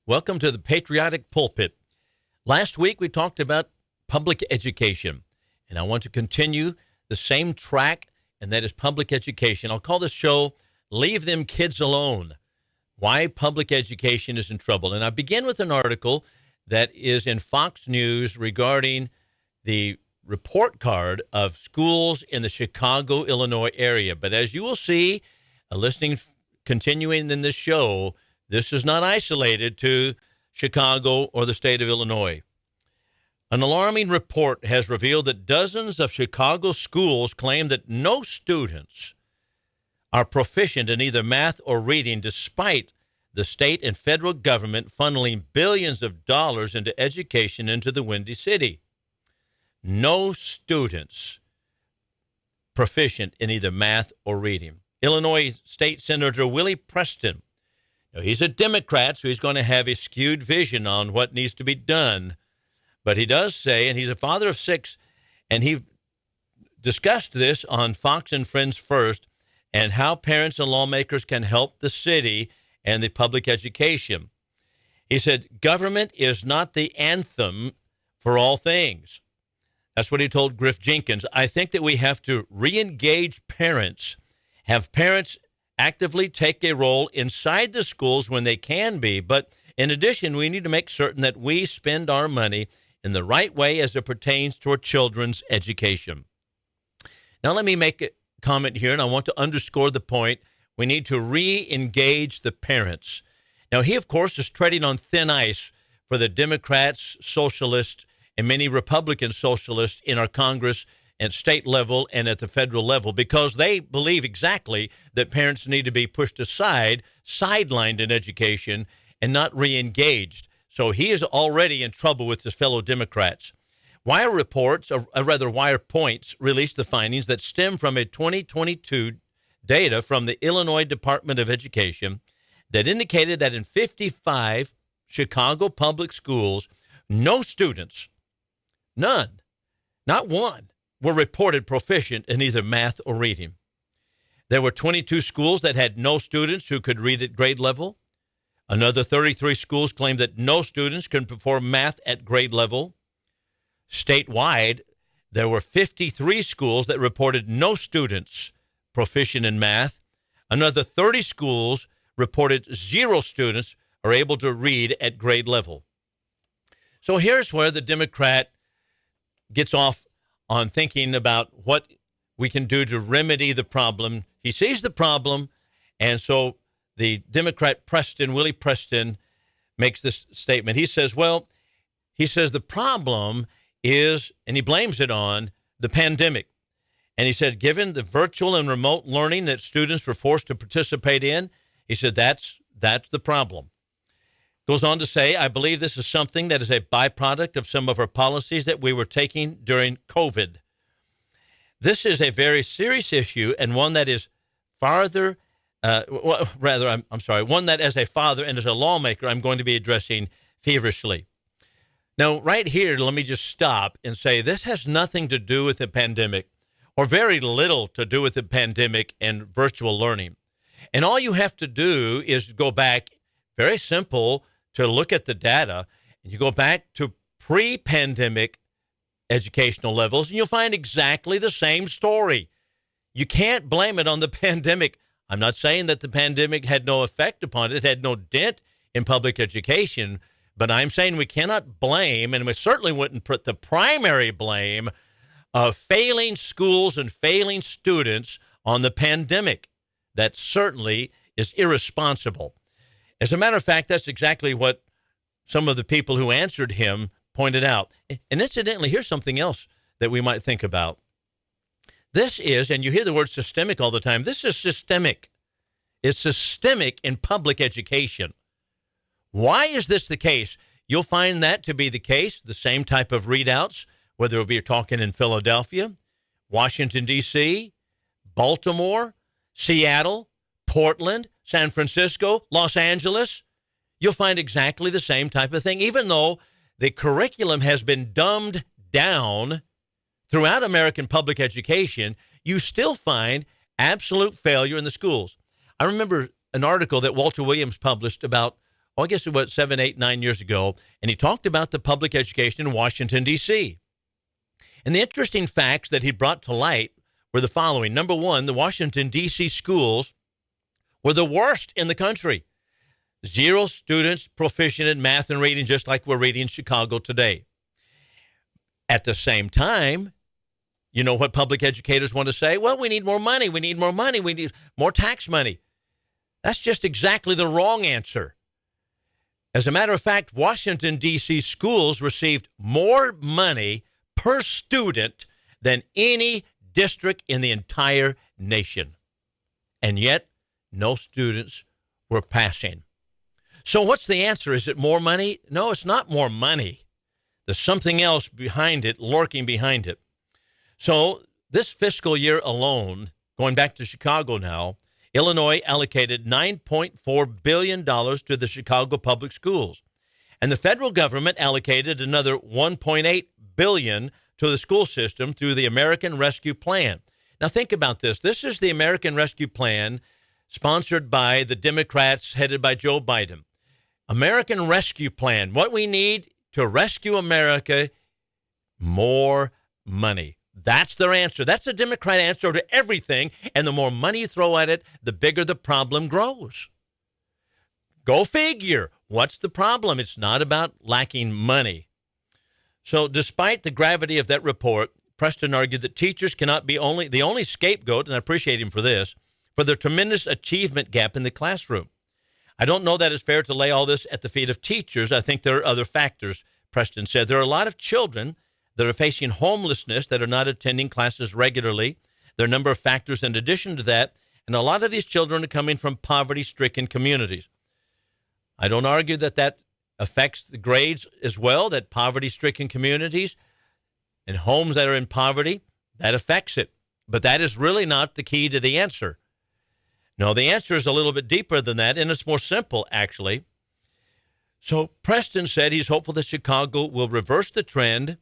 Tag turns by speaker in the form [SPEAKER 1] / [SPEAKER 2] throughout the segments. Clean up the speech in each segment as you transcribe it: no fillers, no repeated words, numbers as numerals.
[SPEAKER 1] Welcome to the Patriotic Pulpit. Last week we talked about public education, and I want to continue the same track, and that is public education. I'll call this show Leave Them Kids Alone, Why Public Education is in Trouble. And I begin with an article that is in Fox News regarding the report card of schools in the Chicago, Illinois area. But as you will see, continuing in this show, this is not isolated to Chicago or the state of Illinois. An alarming report has revealed that dozens of Chicago schools claim that no students are proficient in either math or reading, despite the state and federal government funneling billions of dollars into education into the Windy City. No students proficient in either math or reading. Illinois State Senator Willie Preston, he's a Democrat, so he's going to have a skewed vision on what needs to be done. But he does say, and he's a father of 6, and he discussed this on Fox and Friends First, and how parents and lawmakers can help the city and the public education. He said, government is not the anthem for all things. That's what he told Griff Jenkins. I think that we have to re-engage parents, have parents actively take a role inside the schools when they can be. But in addition, we need to make certain that we spend our money in the right way as it pertains to our children's education. Now, let me make a comment here, and I want to underscore the point. We need to re-engage the parents. Now, he, of course, is treading on thin ice for the Democrats, socialists, and many Republican socialists in our Congress and state level and at the federal level, because they believe exactly that parents need to be pushed aside, sidelined in education, and not re-engaged. So he is already in trouble with his fellow Democrats. Wire reports, or rather Wire Points, released the findings that stem from a 2022 data from the Illinois Department of Education that indicated that in 55 Chicago public schools, no students, none, not one, were reported proficient in either math or reading. There were 22 schools that had no students who could read at grade level. Another 33 schools claimed that no students can perform math at grade level. Statewide, there were 53 schools that reported no students proficient in math. Another 30 schools reported 0 students are able to read at grade level. So here's where the Democrat gets off on thinking about what we can do to remedy the problem. He sees the problem, and so the Democrat Willie Preston, makes this statement. He says, the problem is, and he blames it on the pandemic. And he said, given the virtual and remote learning that students were forced to participate in, he said, that's the problem. Goes on to say, I believe this is something that is a byproduct of some of our policies that we were taking during COVID. This is a very serious issue, and one that is one that as a father and as a lawmaker I'm going to be addressing feverishly. Now, right here, let me just stop and say this has nothing to do with the pandemic, or very little to do with the pandemic and virtual learning. And all you have to do is go back, very simple, to look at the data, and you go back to pre-pandemic educational levels, and you'll find exactly the same story. You can't blame it on the pandemic. I'm not saying that the pandemic had no effect upon it, had no dent in public education, but I'm saying we cannot blame, and we certainly wouldn't put the primary blame of failing schools and failing students on the pandemic. That certainly is irresponsible. As a matter of fact, that's exactly what some of the people who answered him pointed out. And incidentally, here's something else that we might think about. This is, and you hear the word systemic all the time, this is systemic. It's systemic in public education. Why is this the case? You'll find that to be the case, the same type of readouts, whether you're talking in Philadelphia, Washington, D.C., Baltimore, Seattle, Portland, San Francisco, Los Angeles. You'll find exactly the same type of thing, even though the curriculum has been dumbed down throughout American public education. You still find absolute failure in the schools. I remember an article that Walter Williams published about, I guess it was 7, 8, 9 years ago, and he talked about the public education in Washington, D.C. And the interesting facts that he brought to light were the following. Number one, the Washington, D.C. schools were the worst in the country. 0 students proficient in math and reading, just like we're reading in Chicago today. At the same time, you know what public educators want to say? Well, we need more money. We need more money. We need more tax money. That's just exactly the wrong answer. As a matter of fact, Washington, D.C. schools received more money per student than any district in the entire nation. And yet, no students were passing. So what's the answer? Is it more money? No, it's not more money. There's something else behind it, lurking behind it. So this fiscal year alone, going back to Chicago now, Illinois allocated $9.4 billion to the Chicago public schools. And the federal government allocated another $1.8 billion to the school system through the American Rescue Plan. Now think about this. This is the American Rescue Plan sponsored by the Democrats headed by Joe Biden. American Rescue Plan. What we need to rescue America, more money. That's their answer. That's the Democrat answer to everything. And the more money you throw at it, the bigger the problem grows. Go figure. What's the problem? It's not about lacking money. So despite the gravity of that report, Preston argued that teachers cannot be the only scapegoat, and I appreciate him for this, for the tremendous achievement gap in the classroom. I don't know that it's fair to lay all this at the feet of teachers. I think there are other factors, Preston said. There are a lot of children that are facing homelessness that are not attending classes regularly. There are a number of factors in addition to that, and a lot of these children are coming from poverty-stricken communities. I don't argue that that affects the grades as well, that poverty-stricken communities and homes that are in poverty, that affects it. But that is really not the key to the answer. No, the answer is a little bit deeper than that, and it's more simple, actually. So Preston said he's hopeful that Chicago will reverse the trend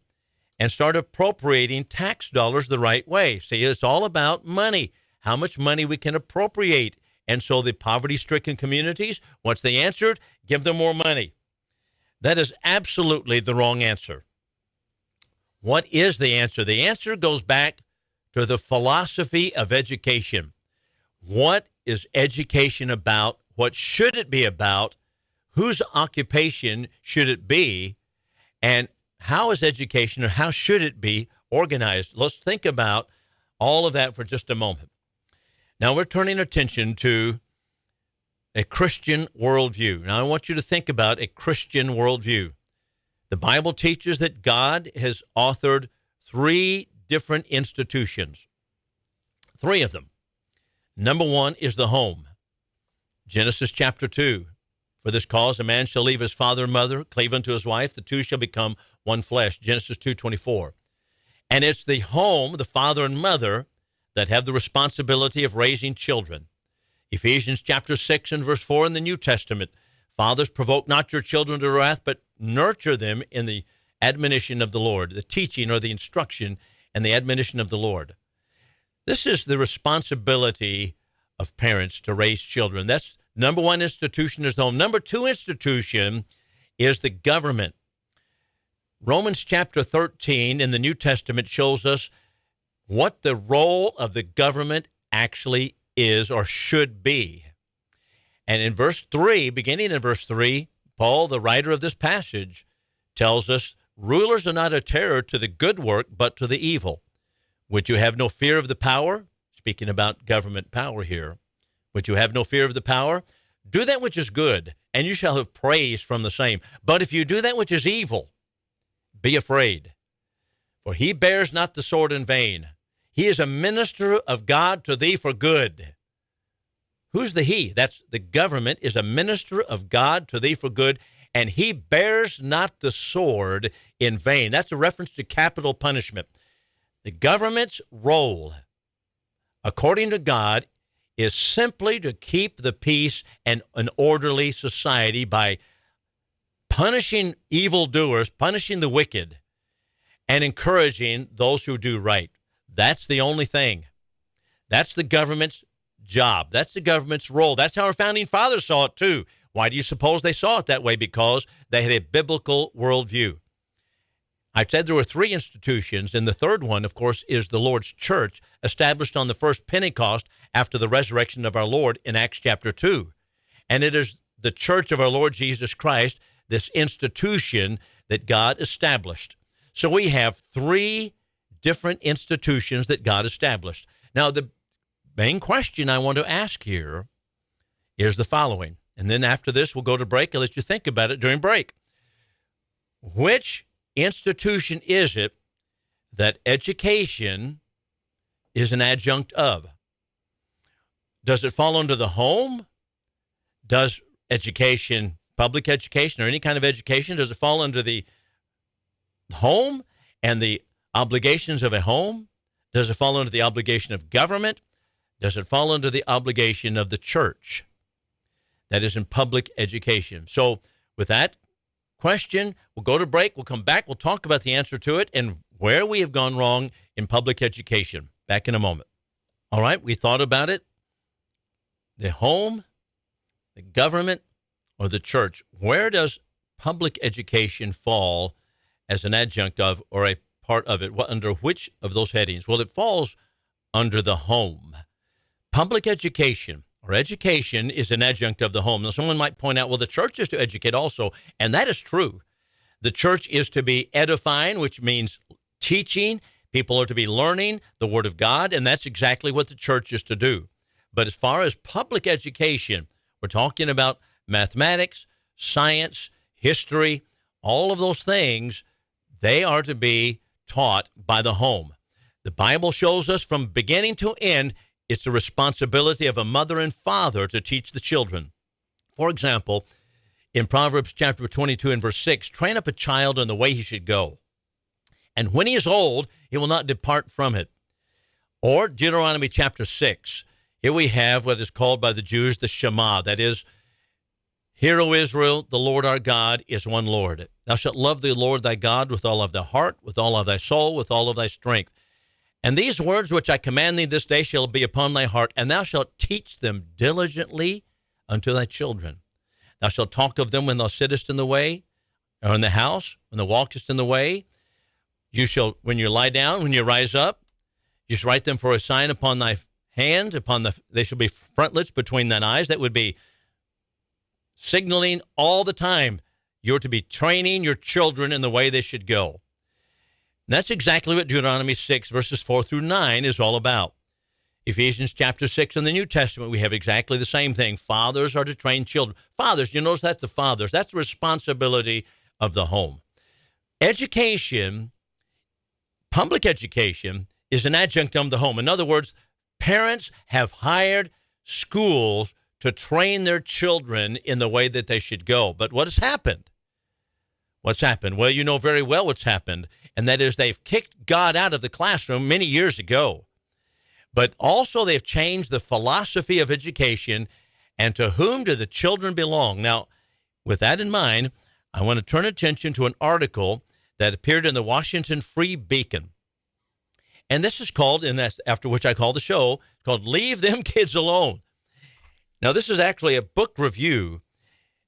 [SPEAKER 1] and start appropriating tax dollars the right way. See, it's all about money, how much money we can appropriate. And so the poverty-stricken communities, once they answered, give them more money. That is absolutely the wrong answer. What is the answer? The answer goes back to the philosophy of education. What is education about? What should it be about? Whose occupation should it be? And how is education, or how should it be organized? Let's think about all of that for just a moment. Now we're turning attention to a Christian worldview. Now I want you to think about a Christian worldview. The Bible teaches that God has authored 3 different institutions. 3 of them. Number 1 is the home. Genesis chapter 2. For this cause a man shall leave his father and mother, cleave unto his wife, the two shall become one flesh. Genesis 2:24. And it's the home, the father and mother, that have the responsibility of raising children. Ephesians chapter 6 and verse 4 in the New Testament. Fathers, provoke not your children to wrath, but nurture them in the admonition of the Lord, the teaching or the instruction and the admonition of the Lord. This is the responsibility of parents to raise children. That's number 1 institution is the home. Number 2 institution is the government. Romans chapter 13 in the New Testament shows us what the role of the government actually is or should be. And in verse 3, beginning in verse 3, Paul, the writer of this passage, tells us, rulers are not a terror to the good work, but to the evil. Would you have no fear of the power? Speaking about government power here. Would you have no fear of the power? Do that which is good, and you shall have praise from the same. But if you do that which is evil, be afraid. For he bears not the sword in vain. He is a minister of God to thee for good. Who's the he? That's the government is a minister of God to thee for good, and he bears not the sword in vain. That's a reference to capital punishment. The government's role, according to God, is simply to keep the peace and an orderly society by punishing evildoers, punishing the wicked, and encouraging those who do right. That's the only thing. That's the government's job. That's the government's role. That's how our founding fathers saw it, too. Why do you suppose they saw it that way? Because they had a biblical worldview. I said there were three institutions, and the third one, of course, is the Lord's church, established on the first Pentecost after the resurrection of our Lord in Acts chapter 2. And it is the church of our Lord Jesus Christ, this institution that God established. So we have three different institutions that God established. Now, the main question I want to ask here is the following. And then after this, we'll go to break. I'll let you think about it during break. Which institution is it that education is an adjunct of? Does it fall under the home? Does education, public education or any kind of education, does it fall under the home and the obligations of a home? Does it fall under the obligation of government? Does it fall under the obligation of the church? That is in public education. So with that question, we'll go to break. We'll come back. We'll talk about the answer to it and where we have gone wrong in public education. Back in a moment. All right, we thought about it. The home, the government, or the church. Where does public education fall as an adjunct of or a part of it? Under which of those headings? Well, it falls under the home. Public education or education is an adjunct of the home. Now, someone might point out, well, the church is to educate also, and that is true. The church is to be edifying, which means teaching. People are to be learning the Word of God, and that's exactly what the church is to do. But as far as public education, we're talking about mathematics, science, history, all of those things, they are to be taught by the home. The Bible shows us from beginning to end, it's the responsibility of a mother and father to teach the children. For example, in Proverbs chapter 22 and verse 6, train up a child in the way he should go, and when he is old, he will not depart from it. Or Deuteronomy chapter 6, here we have what is called by the Jews the Shema. That is, hear, O Israel, the Lord our God is one Lord. Thou shalt love the Lord thy God with all of thy heart, with all of thy soul, with all of thy strength. And these words which I command thee this day shall be upon thy heart, and thou shalt teach them diligently unto thy children. Thou shalt talk of them when thou sittest in the way, or in the house, when thou walkest in the way. You shall, when you lie down, when you rise up, you shall write them for a sign upon thy hand, they shall be frontlets between thine eyes. That would be signaling all the time. You're to be training your children in the way they should go. And that's exactly what Deuteronomy 6, verses 4 through 9 is all about. Ephesians chapter 6 in the New Testament, we have exactly the same thing. Fathers are to train children. Fathers, you notice that's the fathers. That's the responsibility of the home. Education, public education, is an adjunct of the home. In other words, parents have hired schools to train their children in the way that they should go. But what has happened? What's happened? Well, you know very well what's happened, and that is they've kicked God out of the classroom many years ago. But also they've changed the philosophy of education, and to whom do the children belong? Now, with that in mind, I want to turn attention to an article that appeared in the Washington Free Beacon. And this is called, and that's after which I call the show, called Leave Them Kids Alone. Now, this is actually a book review,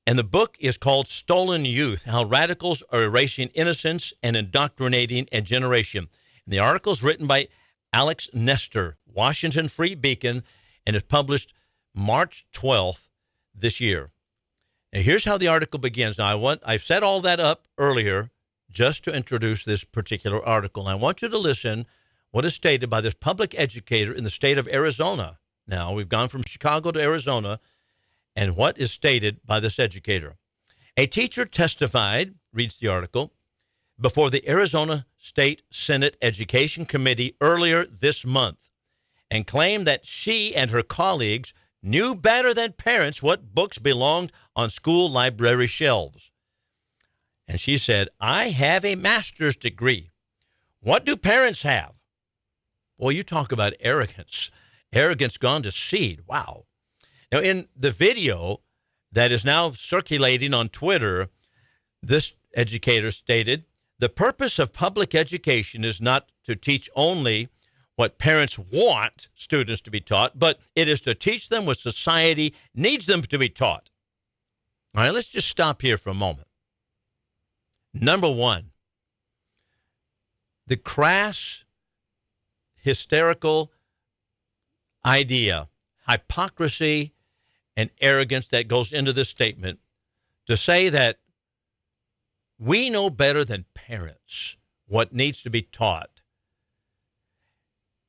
[SPEAKER 1] and the book is called Stolen Youth, How Radicals Are Erasing Innocence and Indoctrinating a Generation. And the article is written by Alex Nestor, Washington Free Beacon, and is published March 12th this year. Now, here's how the article begins. Now, I've set all that up earlier just to introduce this particular article. And I want you to listen what is stated by this public educator in the state of Arizona. Now, we've gone from Chicago to Arizona, and what is stated by this educator. A teacher testified, reads the article, before the Arizona State Senate Education Committee earlier this month and claimed that she and her colleagues knew better than parents what books belonged on school library shelves. And she said, I have a master's degree. What do parents have? Well, you talk about arrogance. Arrogance gone to seed. Wow. Now, in the video that is now circulating on Twitter, this educator stated, the purpose of public education is not to teach only what parents want students to be taught, but it is to teach them what society needs them to be taught. All right, let's just stop here for a moment. Number one, the crass, hysterical idea, hypocrisy, and arrogance that goes into this statement to say that we know better than parents what needs to be taught.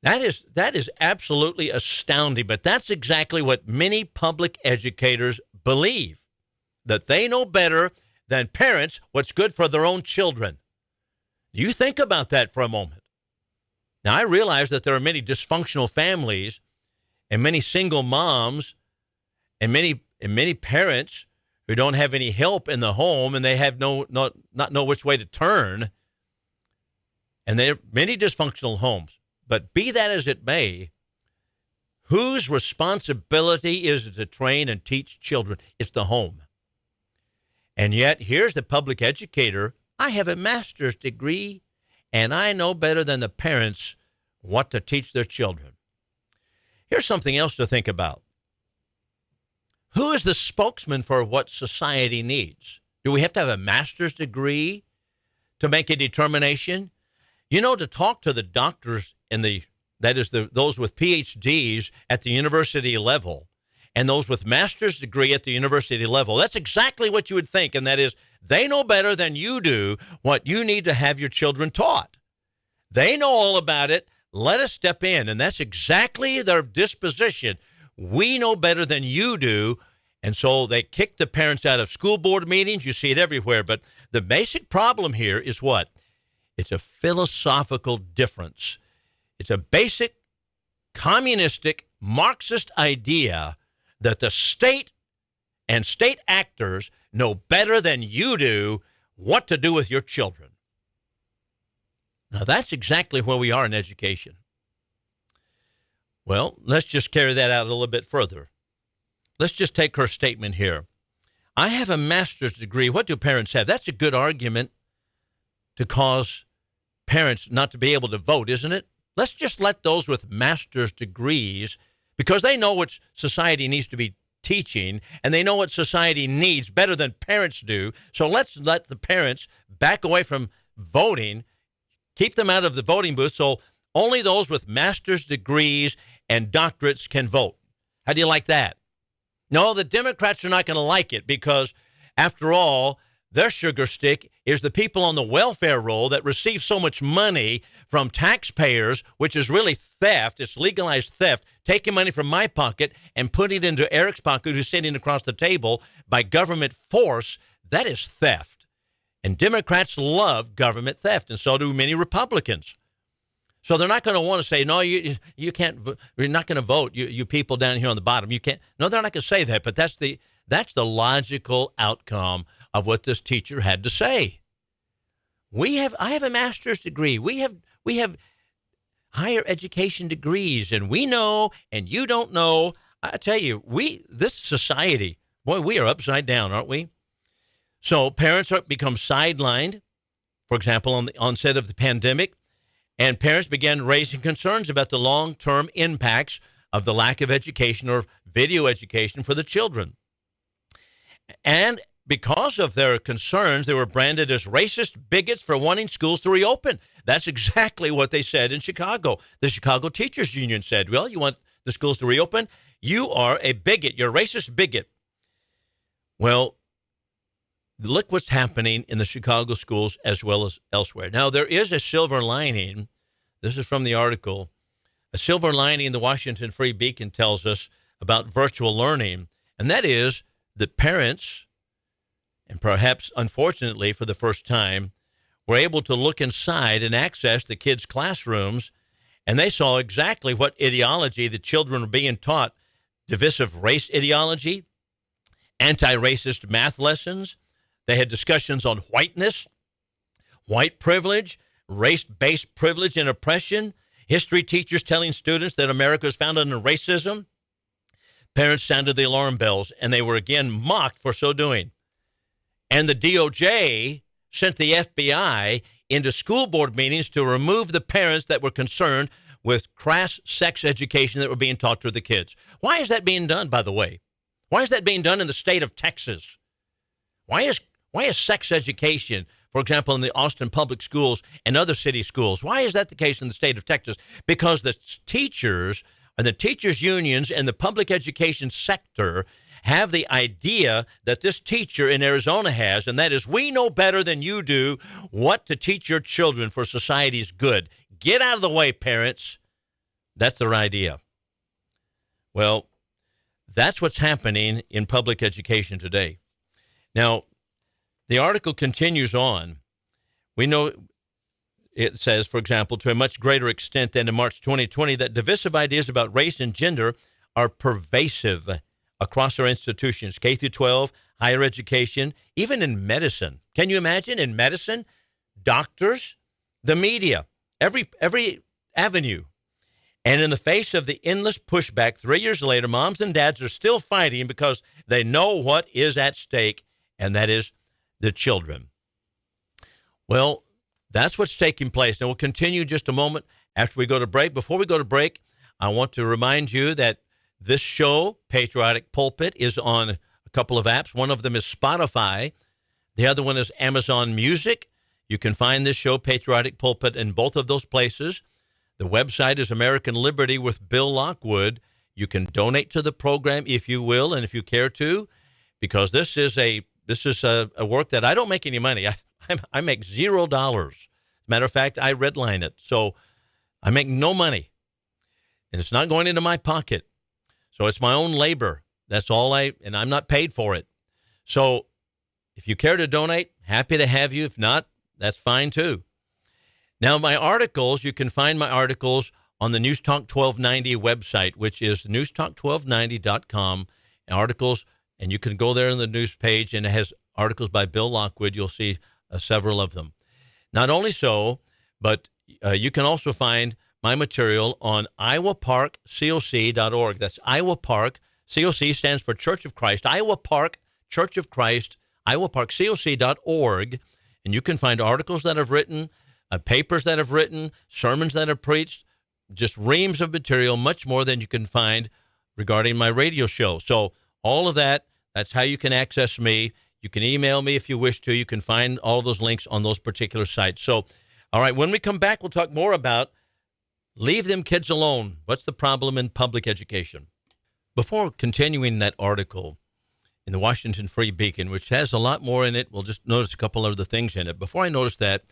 [SPEAKER 1] That is absolutely astounding, but that's exactly what many public educators believe, that they know better than parents what's good for their own children. You think about that for a moment. Now, I realize that there are many dysfunctional families and many single moms and many parents who don't have any help in the home, and they have not know which way to turn. And there are many dysfunctional homes. But be that as it may, whose responsibility is it to train and teach children? It's the home. And yet, here's the public educator. I have a master's degree, and I know better than the parents what to teach their children. Here's something else to think about. Who is the spokesman for what society needs? Do we have to have a master's degree to make a determination? You know, to talk to the doctors those with PhDs at the university level and those with master's degree at the university level, that's exactly what you would think, and that is they know better than you do what you need to have your children taught. They know all about it. Let us step in, and that's exactly their disposition. We know better than you do, and so they kick the parents out of school board meetings. You see it everywhere, but the basic problem here is what? It's a philosophical difference. It's a basic communistic Marxist idea that the state and state actors know better than you do what to do with your children. Now, that's exactly where we are in education. Well, let's just carry that out a little bit further. Let's just take her statement here. I have a master's degree. What do parents have? That's a good argument to cause parents not to be able to vote, isn't it? Let's just let those with master's degrees, because they know what society needs to be teaching, and they know what society needs better than parents do. So let's let the parents back away from voting, keep them out of the voting booth, so only those with master's degrees and doctorates can vote. How do you like that? No, the Democrats are not going to like it because, after all, their sugar stick is the people on the welfare roll that receive so much money from taxpayers, which is really theft. It's legalized theft, taking money from my pocket and putting it into Eric's pocket, who's sitting across the table, by government force. That is theft. And Democrats love government theft, and so do many Republicans. So they're not going to want to say, no, you can't, you're not going to vote, you people down here on the bottom. You can't. No, they're not going to say that, but that's the logical outcome of what this teacher had to say. I have a master's degree. We have higher education degrees, and we know, and you don't know. I tell you, this society, boy, we are upside down, aren't we? So parents become sidelined, for example, on the onset of the pandemic, and parents began raising concerns about the long-term impacts of the lack of education or video education for the children. And because of their concerns, they were branded as racist bigots for wanting schools to reopen. That's exactly what they said in Chicago. The Chicago Teachers Union said, well, you want the schools to reopen? You are a bigot. You're a racist bigot. Well, look what's happening in the Chicago schools as well as elsewhere. Now, there is a silver lining. This is from the article. A silver lining the Washington Free Beacon tells us about virtual learning, and that is that parents, and perhaps unfortunately for the first time, were able to look inside and access the kids' classrooms, and they saw exactly what ideology the children were being taught: divisive race ideology, anti-racist math lessons. They had discussions on whiteness, white privilege, race-based privilege and oppression, history teachers telling students that America is founded on racism. Parents sounded the alarm bells, and they were again mocked for so doing. And the DOJ sent the FBI into school board meetings to remove the parents that were concerned with crass sex education that were being taught to the kids. Why is that being done, by the way? Why is that being done in the state of Texas? Why is sex education, for example, in the Austin public schools and other city schools, why is that the case in the state of Texas? Because the teachers and the teachers' unions and the public education sector have the idea that this teacher in Arizona has, and that is, we know better than you do what to teach your children for society's good. Get out of the way, parents. That's their idea. Well, that's what's happening in public education today. Now, the article continues on. We know it says, for example, to a much greater extent than in March 2020, that divisive ideas about race and gender are pervasive across our institutions, K through 12, higher education, even in medicine. Can you imagine? In medicine, doctors, the media, every avenue. And in the face of the endless pushback, 3 years later, moms and dads are still fighting because they know what is at stake, and that is the children. Well, that's what's taking place. Now, we'll continue just a moment after we go to break. Before we go to break, I want to remind you that this show, Patriotic Pulpit, is on a couple of apps. One of them is Spotify. The other one is Amazon Music. You can find this show, Patriotic Pulpit, in both of those places. The website is American Liberty with Bill Lockwood. You can donate to the program if you will and if you care to, because this is a work that I don't make any money. I make $0. Matter of fact, I redline it. So I make no money. And it's not going into my pocket. So it's my own labor. That's all and I'm not paid for it. So if you care to donate, happy to have you. If not, that's fine too. Now, my articles, you can find my articles on the News Talk 1290 website, which is newstalk1290.com. Articles, and you can go there on the news page, and it has articles by Bill Lockwood. You'll see several of them. Not only so, but you can also find my material on iowaparkcoc.org. That's Iowa Park. COC stands for Church of Christ. Iowa Park, Church of Christ, iowaparkcoc.org. And you can find articles that I've written, papers that I've written, sermons that I've preached, just reams of material, much more than you can find regarding my radio show. So all of that, that's how you can access me. You can email me if you wish to. You can find all of those links on those particular sites. So, all right, when we come back, we'll talk more about leave them kids alone. What's the problem in public education? Before continuing that article in the Washington Free Beacon, which has a lot more in it, we'll just notice a couple of other things in it. Before I notice that,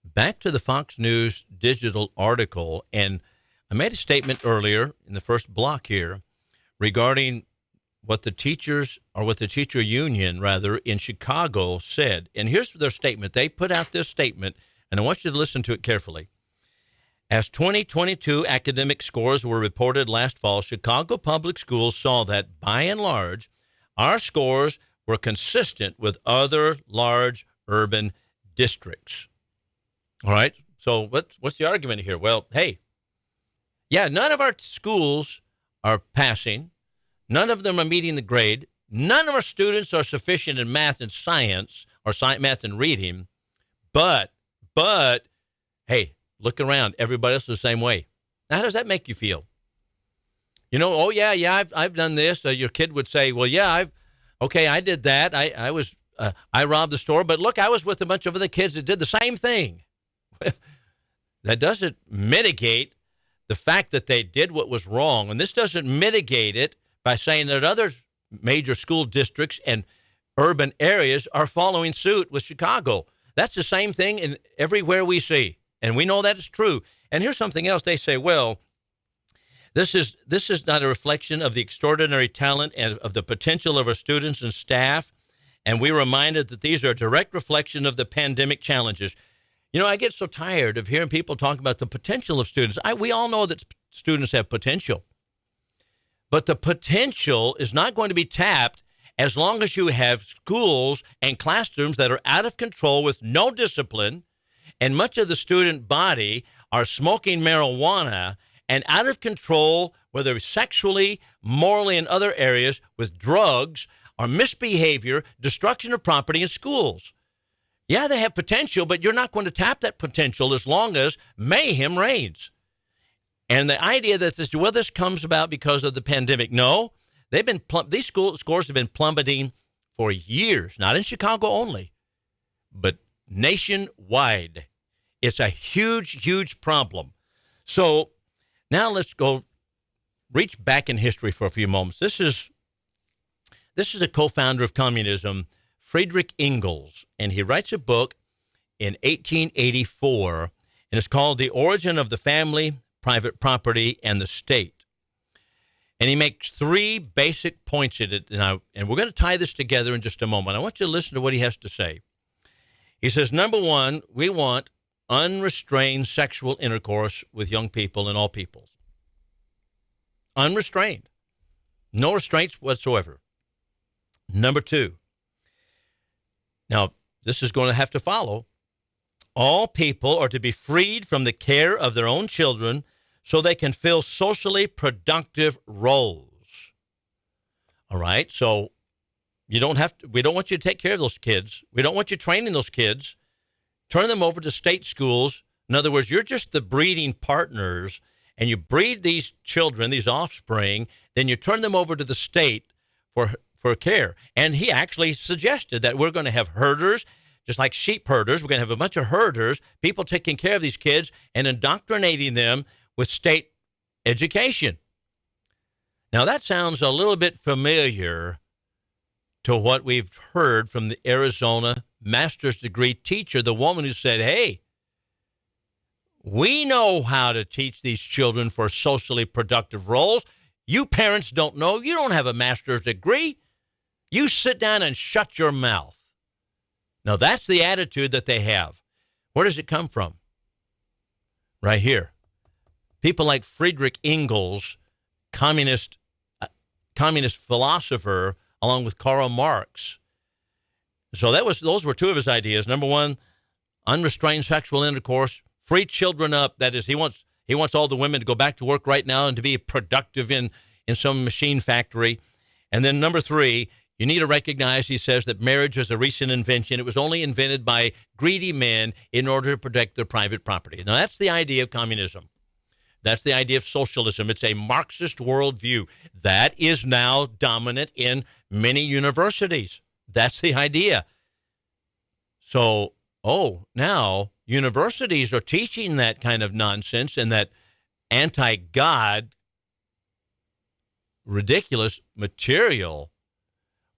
[SPEAKER 1] back to the Fox News digital article, and I made a statement earlier in the first block here regarding what the teachers, or what the teacher union, rather, in Chicago said. And here's their statement. They put out this statement, and I want you to listen to it carefully. As 2022 academic scores were reported last fall, Chicago Public Schools saw that, by and large, our scores were consistent with other large urban districts. All right, so what's the argument here? Well, hey, yeah, none of our schools are passing. None of them are meeting the grade. None of our students are sufficient in math and science, or math and reading. But, hey, look around. Everybody else is the same way. Now, how does that make you feel? You know, oh, yeah, I've done this. Your kid would say, well, yeah, I did that. I robbed the store. But look, I was with a bunch of other kids that did the same thing. That doesn't mitigate the fact that they did what was wrong. And this doesn't mitigate it by saying that other major school districts and urban areas are following suit with Chicago. That's the same thing in everywhere we see. And we know that is true. And here's something else. They say, well, this is not a reflection of the extraordinary talent and of the potential of our students and staff. And we're reminded that these are a direct reflection of the pandemic challenges. You know, I get so tired of hearing people talk about the potential of students. We all know that students have potential. But the potential is not going to be tapped as long as you have schools and classrooms that are out of control with no discipline, and much of the student body are smoking marijuana and out of control, whether sexually, morally, in other areas, with drugs or misbehavior, destruction of property in schools. Yeah, they have potential, but you're not going to tap that potential as long as mayhem reigns. And the idea that this comes about because of the pandemic. No, these school scores have been plummeting for years, not in Chicago only, but nationwide. It's a huge, huge problem. So now let's go reach back in history for a few moments. This is a co-founder of communism, Friedrich Engels, and he writes a book in 1884, and it's called The Origin of the Family, Private Property, and the State. And he makes three basic points in it, and we're going to tie this together in just a moment. I want you to listen to what he has to say. He says, number one, we want unrestrained sexual intercourse with young people and all peoples. Unrestrained. No restraints whatsoever. Number two, now this is going to have to follow. All people are to be freed from the care of their own children so they can fill socially productive roles. All right, so we don't want you to take care of those kids. We don't want you training those kids. Turn them over to state schools. In other words, you're just the breeding partners, and you breed these children, these offspring, then you turn them over to the state for care. And he actually suggested that we're going to have herders, just like sheep herders. We're going to have a bunch of herders, people taking care of these kids and indoctrinating them with state education. Now, that sounds a little bit familiar to what we've heard from the Arizona master's degree teacher, the woman who said, hey, we know how to teach these children for socially productive roles. You parents don't know. You don't have a master's degree. You sit down and shut your mouth. Now, that's the attitude that they have. Where does it come from? Right here. People like Friedrich Engels, communist philosopher, along with Karl Marx. So those were two of his ideas. Number one, unrestrained sexual intercourse, free children up. That is, he wants all the women to go back to work right now and to be productive in some machine factory. And then number three, you need to recognize, he says, that marriage is a recent invention. It was only invented by greedy men in order to protect their private property. Now, that's the idea of communism. That's the idea of socialism. It's a Marxist worldview. That is now dominant in many universities. That's the idea. So, now universities are teaching that kind of nonsense and that anti-God, ridiculous material.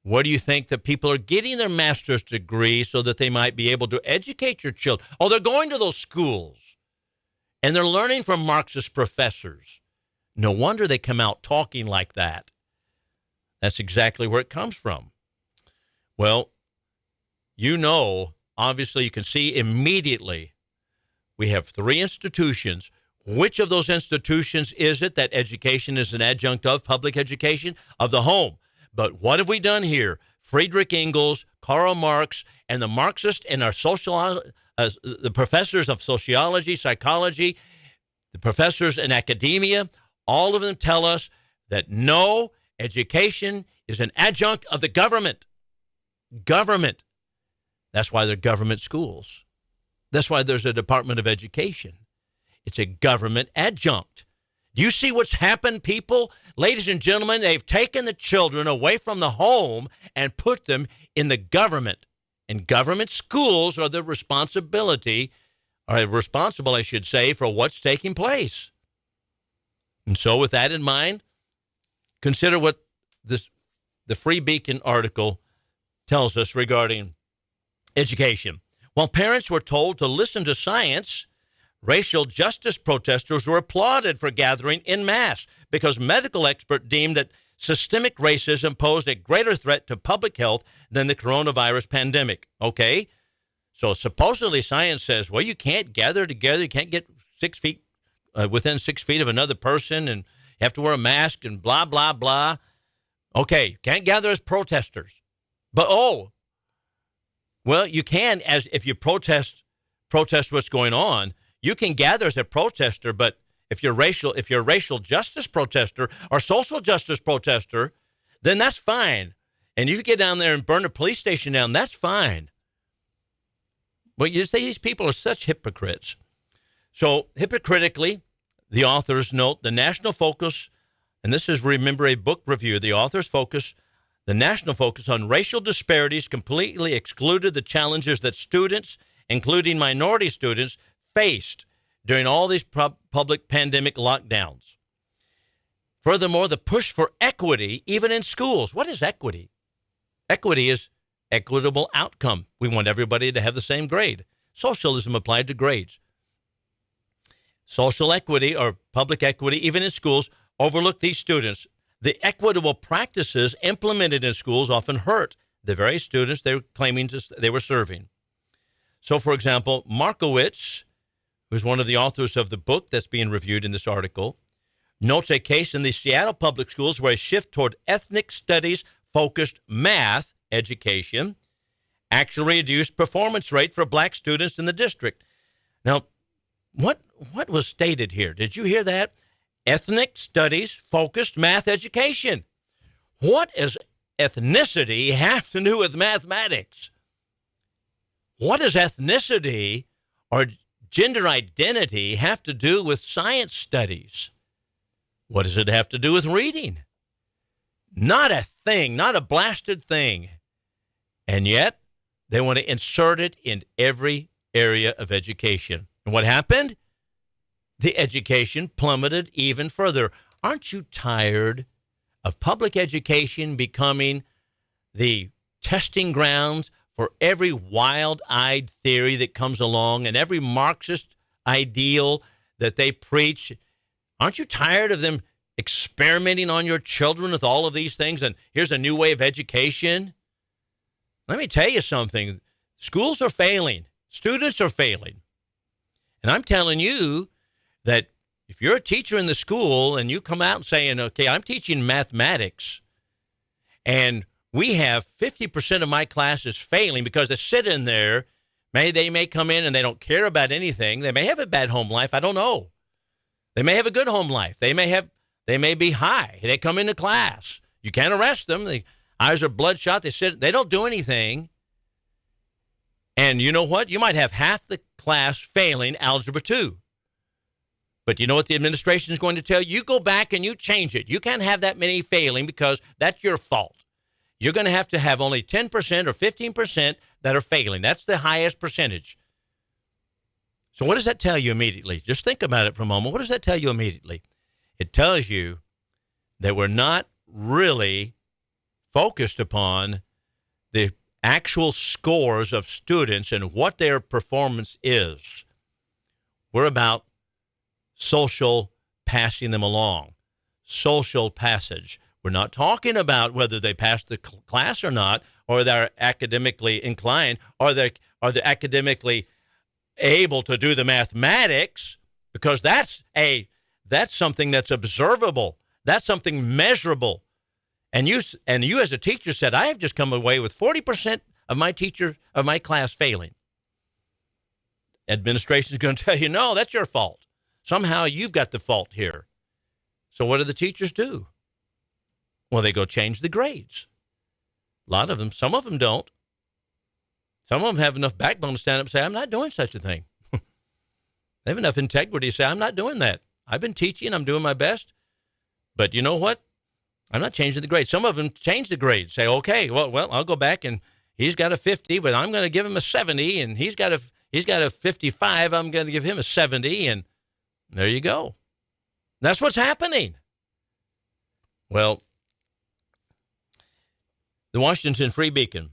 [SPEAKER 1] What do you think that people are getting their master's degree so that they might be able to educate your children? Oh, they're going to those schools, and they're learning from Marxist professors. No wonder they come out talking like that. That's exactly where it comes from. Well, obviously you can see immediately we have three institutions. Which of those institutions is it that education is an adjunct of? Public education? Of the home. But what have we done here? Friedrich Engels, Karl Marx, and the Marxists and our the professors of sociology, psychology, the professors in academia, all of them tell us that no, education is an adjunct of the government. Government. That's why they're government schools. That's why there's a Department of Education. It's a government adjunct. Do you see what's happened, people? Ladies and gentlemen, they've taken the children away from the home and put them in the government. And government schools are responsible, I should say, for what's taking place. And so with that in mind, consider what the Free Beacon article tells us regarding education. While parents were told to listen to science, racial justice protesters were applauded for gathering en masse because medical experts deemed that systemic racism posed a greater threat to public health than the coronavirus pandemic. Okay? So supposedly science says, well, you can't gather together. You can't get 6 feet within 6 feet of another person, and you have to wear a mask and blah, blah, blah. Okay, can't gather as protesters. But, well, you can, as if you protest what's going on. You can gather as a protester, but if you're a racial justice protester or social justice protester, then that's fine. And if you get down there and burn a police station down, that's fine. But you say these people are such hypocrites. So hypocritically, the authors note the national focus, and this is, remember, a book review. The authors focus The national focus on racial disparities completely excluded the challenges that students, including minority students, faced during all these public pandemic lockdowns. Furthermore, the push for equity, even in schools. What is equity? Equity is equitable outcome. We want everybody to have the same grade. Socialism applied to grades. Social equity or public equity, even in schools, overlooked these students. The equitable practices implemented in schools often hurt the very students they were claiming they were serving. So, for example, Markowitz, who's one of the authors of the book that's being reviewed in this article, notes a case in the Seattle public schools where a shift toward ethnic studies-focused math education actually reduced performance rate for black students in the district. Now, what was stated here? Did you hear that? Ethnic studies-focused math education. What does ethnicity have to do with mathematics? What does ethnicity or gender identity have to do with science studies? What does it have to do with reading? Not a thing, not a blasted thing. And yet, they want to insert it in every area of education. And what happened? The education plummeted even further. Aren't you tired of public education becoming the testing grounds for every wild-eyed theory that comes along and every Marxist ideal that they preach? Aren't you tired of them experimenting on your children with all of these things? And here's a new way of education. Let me tell you something. Schools are failing. Students are failing. And I'm telling you that if you're a teacher in the school and you come out and saying, okay, I'm teaching mathematics, and we have 50% of my classes failing because they sit in there, they may come in and they don't care about anything. They may have a bad home life. I don't know. They may have a good home life. They may be high. They come into class. You can't arrest them. The eyes are bloodshot. They don't do anything. And you know what? You might have half the class failing Algebra 2. But you know what the administration is going to tell you? You go back and you change it. You can't have that many failing because that's your fault. You're going to have only 10% or 15% that are failing. That's the highest percentage. So what does that tell you immediately? Just think about it for a moment. What does that tell you immediately? It tells you that we're not really focused upon the actual scores of students and what their performance is. We're about social passing them along, social passage. We're not talking about whether they pass the class or not, or they're academically inclined, or they're academically able to do the mathematics, because that's something that's observable. That's something measurable. And you as a teacher said, I have just come away with 40% of my class failing. Administration is going to tell you, no, that's your fault. Somehow you've got the fault here. So what do the teachers do? Well, they go change the grades. A lot of them, some of them don't. Some of them have enough backbone to stand up and say, I'm not doing such a thing. They have enough integrity to say, I'm not doing that. I've been teaching, I'm doing my best. But you know what? I'm not changing the grade. Some of them change the grade, say, okay, well, I'll go back and he's got a 50, but I'm going to give him a 70, and he's got a 55, I'm going to give him a 70, and there you go. That's what's happening. Well, the Washington Free Beacon.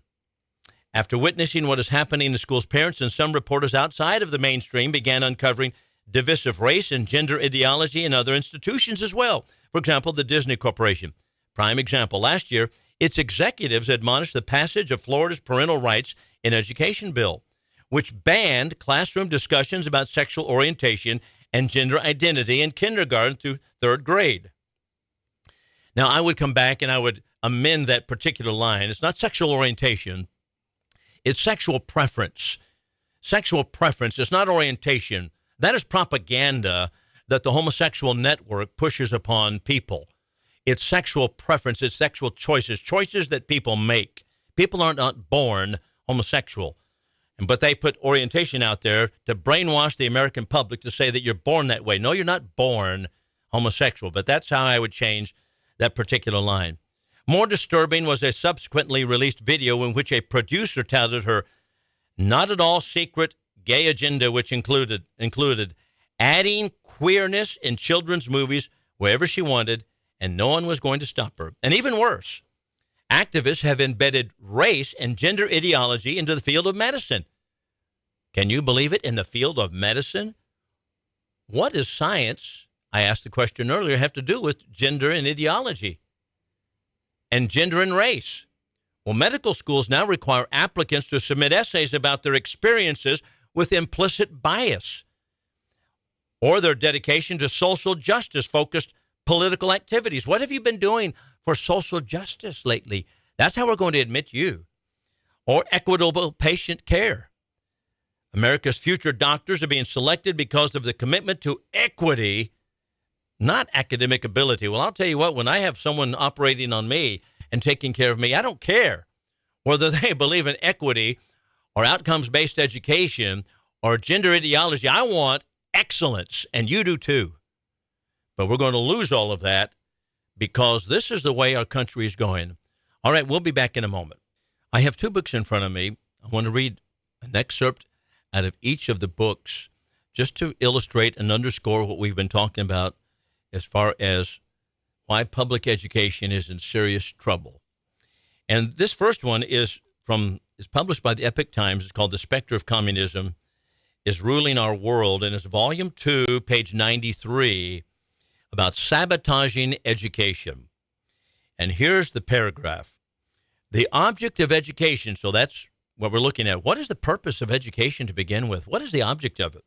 [SPEAKER 1] After witnessing what is happening in schools, parents and some reporters outside of the mainstream began uncovering divisive race and gender ideology in other institutions as well. For example, the Disney Corporation. Prime example. Last year, its executives admonished the passage of Florida's Parental Rights in Education bill, which banned classroom discussions about sexual orientation and gender identity in kindergarten through third grade. Now, I would come back and I would amend that particular line. It's not sexual orientation. It's sexual preference. Sexual preference. It's not orientation. That is propaganda that the homosexual network pushes upon people. It's sexual preference. It's sexual choices that people make. People are not born homosexual. But they put orientation out there to brainwash the American public to say that you're born that way. No, you're not born homosexual. But that's how I would change that particular line. More disturbing was a subsequently released video in which a producer touted her not at all secret gay agenda, which included adding queerness in children's movies wherever she wanted, and no one was going to stop her. And even worse, activists have embedded race and gender ideology into the field of medicine. Can you believe it? In the field of medicine? What does science, I asked the question earlier, have to do with gender and ideology and gender and race? Well, medical schools now require applicants to submit essays about their experiences with implicit bias or their dedication to social justice-focused political activities. What have you been doing for social justice lately? That's how we're going to admit you. Or equitable patient care. America's future doctors are being selected because of the commitment to equity, not academic ability. Well, I'll tell you what, when I have someone operating on me and taking care of me, I don't care whether they believe in equity or outcomes-based education or gender ideology. I want excellence, and you do too. But we're going to lose all of that because this is the way our country is going. All right, we'll be back in a moment. I have two books in front of me. I want to read an excerpt out of each of the books just to illustrate and underscore what we've been talking about as far as why public education is in serious trouble. And this first one is published by the Epoch Times. It's called The Specter of Communism is Ruling Our World, and it's volume 2, page 93, about sabotaging education. And here's the paragraph. The object of education, so that's what we're looking at. What is the purpose of education to begin with? What is the object of it?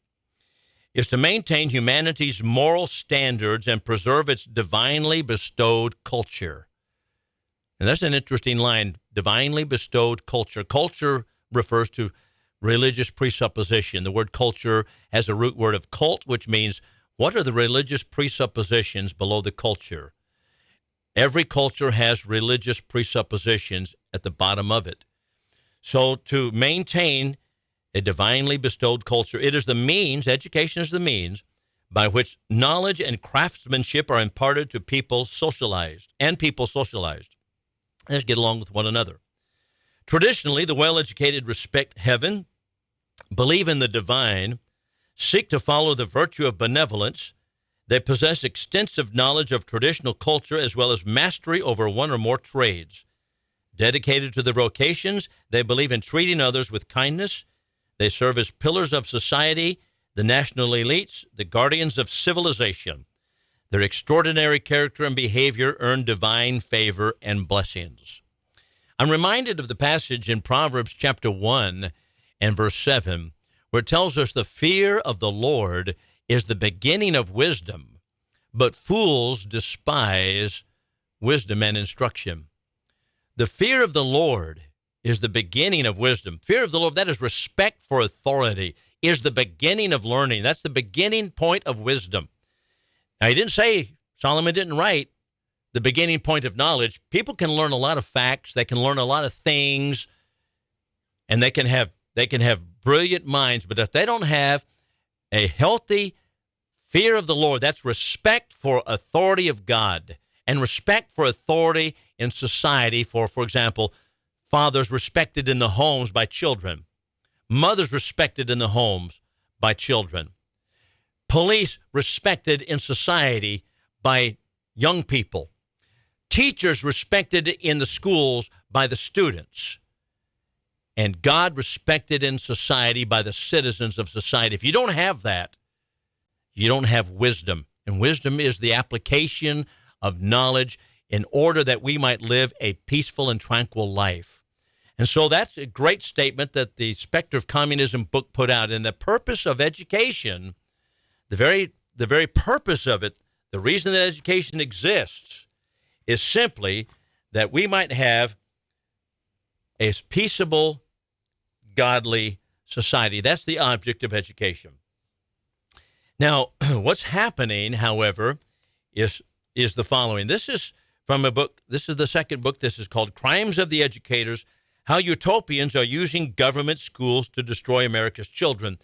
[SPEAKER 1] Is to maintain humanity's moral standards and preserve its divinely bestowed culture. And that's an interesting line, divinely bestowed culture. Culture refers to religious presupposition. The word culture has a root word of cult, which means what are the religious presuppositions below the culture? Every culture has religious presuppositions at the bottom of it. So to maintain a divinely bestowed culture, it is the means, education is the means, by which knowledge and craftsmanship are imparted to people socialized. Let's get along with one another. Traditionally, the well-educated respect heaven, believe in the divine, seek to follow the virtue of benevolence. They possess extensive knowledge of traditional culture as well as mastery over one or more trades. Dedicated to their vocations, they believe in treating others with kindness. They serve as pillars of society, the national elites, the guardians of civilization. Their extraordinary character and behavior earn divine favor and blessings. I'm reminded of the passage in Proverbs chapter 1 and verse 7, where it tells us the fear of the Lord is the beginning of wisdom, but fools despise wisdom and instruction. The fear of the Lord is the beginning of wisdom. Fear of the Lord, that is respect for authority, is the beginning of learning. That's the beginning point of wisdom. Now, he didn't say, Solomon didn't write the beginning point of knowledge. People can learn a lot of facts. They can learn a lot of things, and they can have brilliant minds. But if they don't have a healthy fear of the Lord, that's respect for authority of God and respect for authority in society. For example, fathers respected in the homes by children, mothers respected in the homes by children, police respected in society by young people, teachers respected in the schools by the students, and God respected in society by the citizens of society. If you don't have that, you don't have wisdom. And wisdom is the application of knowledge in order that we might live a peaceful and tranquil life. And so that's a great statement that the Specter of Communism book put out. And the purpose of education, the very purpose of it, the reason that education exists is simply that we might have a peaceable, godly society. That's the object of education. Now, what's happening, however, is the following. This is from a book. This is the second book. This is called Crimes of the Educators, How Utopians Are Using Government Schools to Destroy America's Children.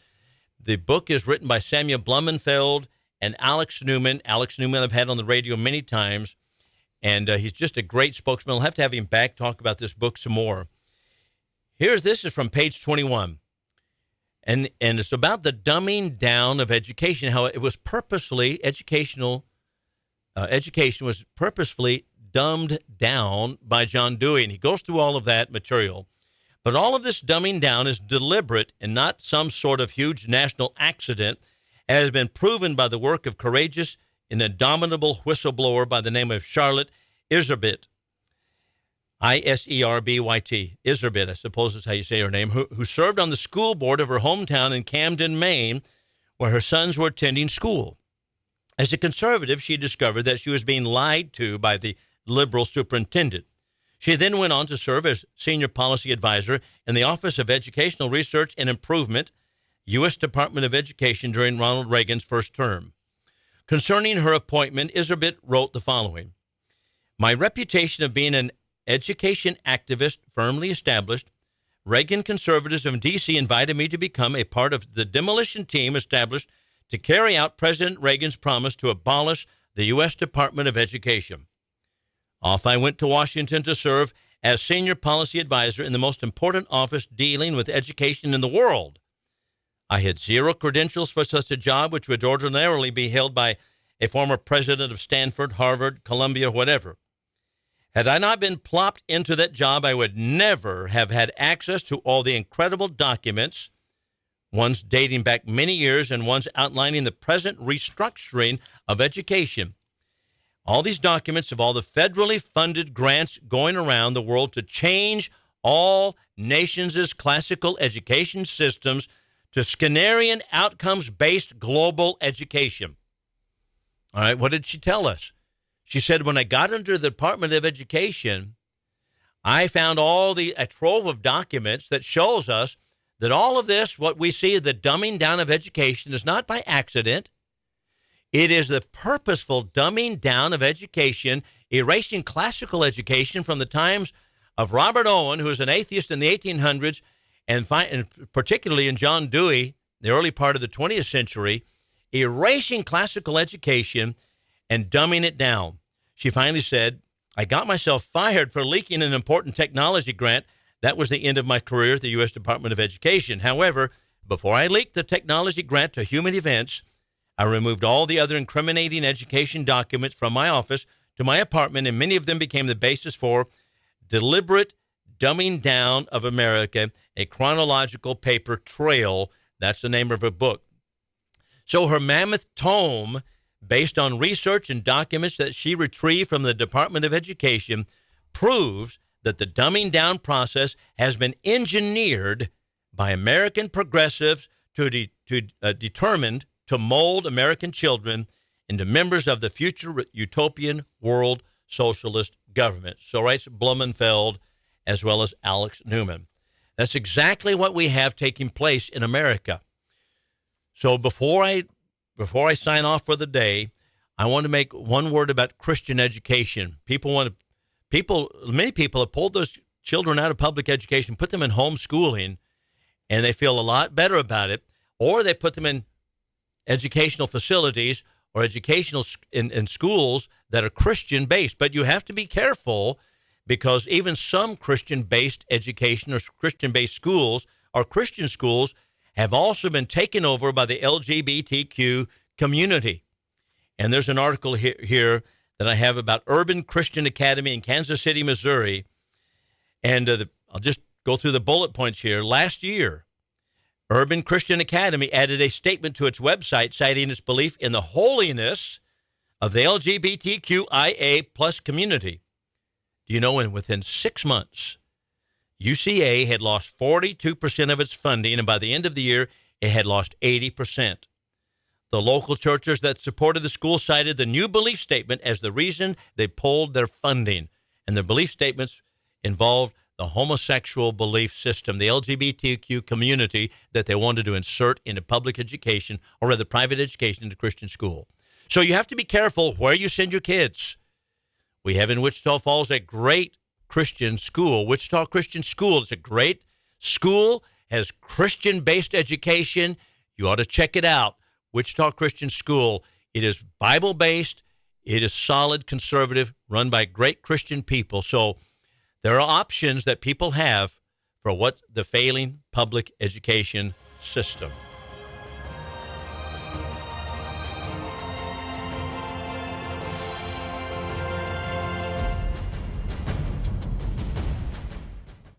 [SPEAKER 1] The book is written by Samuel Blumenfeld and Alex Newman. Alex Newman I've had on the radio many times. And he's just a great spokesman. I'll have to have him back, talk about this book some more. This is from page 21. And it's about the dumbing down of education, how it was purposely, education was purposefully dumbed down by John Dewey. And he goes through all of that material. But all of this dumbing down is deliberate and not some sort of huge national accident, as has been proven by the work of courageous and indomitable whistleblower by the name of Charlotte Iserbyt, Iserbyt, Iserbyt, I suppose is how you say her name, who served on the school board of her hometown in Camden, Maine, where her sons were attending school. As a conservative, she discovered that she was being lied to by the liberal superintendent. She then went on to serve as senior policy advisor in the Office of Educational Research and Improvement, U.S. Department of Education, during Ronald Reagan's first term. Concerning her appointment, Iserbyt wrote the following: "My reputation of being an education activist firmly established, Reagan conservatives of D.C. invited me to become a part of the demolition team established to carry out President Reagan's promise to abolish the U.S. Department of Education. Off I went to Washington to serve as senior policy advisor in the most important office dealing with education in the world. I had zero credentials for such a job, which would ordinarily be held by a former president of Stanford, Harvard, Columbia, whatever. Had I not been plopped into that job, I would never have had access to all the incredible documents, ones dating back many years and ones outlining the present restructuring of education. All these documents of all the federally funded grants going around the world to change all nations' classical education systems to Skinnerian outcomes-based global education." All right, what did she tell us? She said, when I got into the Department of Education, I found a trove of documents that shows us that all of this, what we see, the dumbing down of education, is not by accident. It is the purposeful dumbing down of education, erasing classical education from the times of Robert Owen, who was an atheist in the 1800s, and particularly in John Dewey, the early part of the 20th century, erasing classical education and dumbing it down. She finally said, I got myself fired for leaking an important technology grant. That was the end of my career at the U.S. Department of Education. However, before I leaked the technology grant to Human Events, I removed all the other incriminating education documents from my office to my apartment, and many of them became the basis for Deliberate Dumbing Down of America, a chronological paper trail. That's the name of her book. So her mammoth tome, based on research and documents that she retrieved from the Department of Education, proves that the dumbing down process has been engineered by American progressives determined to mold American children into members of the future utopian world socialist government. So writes Blumenfeld as well as Alex Newman. That's exactly what we have taking place in America. So before I sign off for the day, I want to make one word about Christian education. Many people have pulled those children out of public education, put them in homeschooling, and they feel a lot better about it, or they put them in educational facilities or educational in schools that are Christian-based. But you have to be careful, because even some Christian-based education or Christian-based schools or Christian schools have also been taken over by the LGBTQ community. And there's an article here that I have about Urban Christian Academy in Kansas City, Missouri. And I'll just go through the bullet points here. Last year, Urban Christian Academy added a statement to its website citing its belief in the holiness of the LGBTQIA plus community. Do you know, within 6 months, UCA had lost 42% of its funding, and by the end of the year, it had lost 80%. The local churches that supported the school cited the new belief statement as the reason they pulled their funding. And the belief statements involved the homosexual belief system, the LGBTQ community that they wanted to insert into public education, or rather private education, into Christian school. So you have to be careful where you send your kids. We have in Wichita Falls a great Christian school, Wichita Christian School. It's a great school, has Christian-based education. You ought to check it out, Wichita Christian School. It is Bible-based. It is solid, conservative, run by great Christian people. So there are options that people have for what the failing public education system.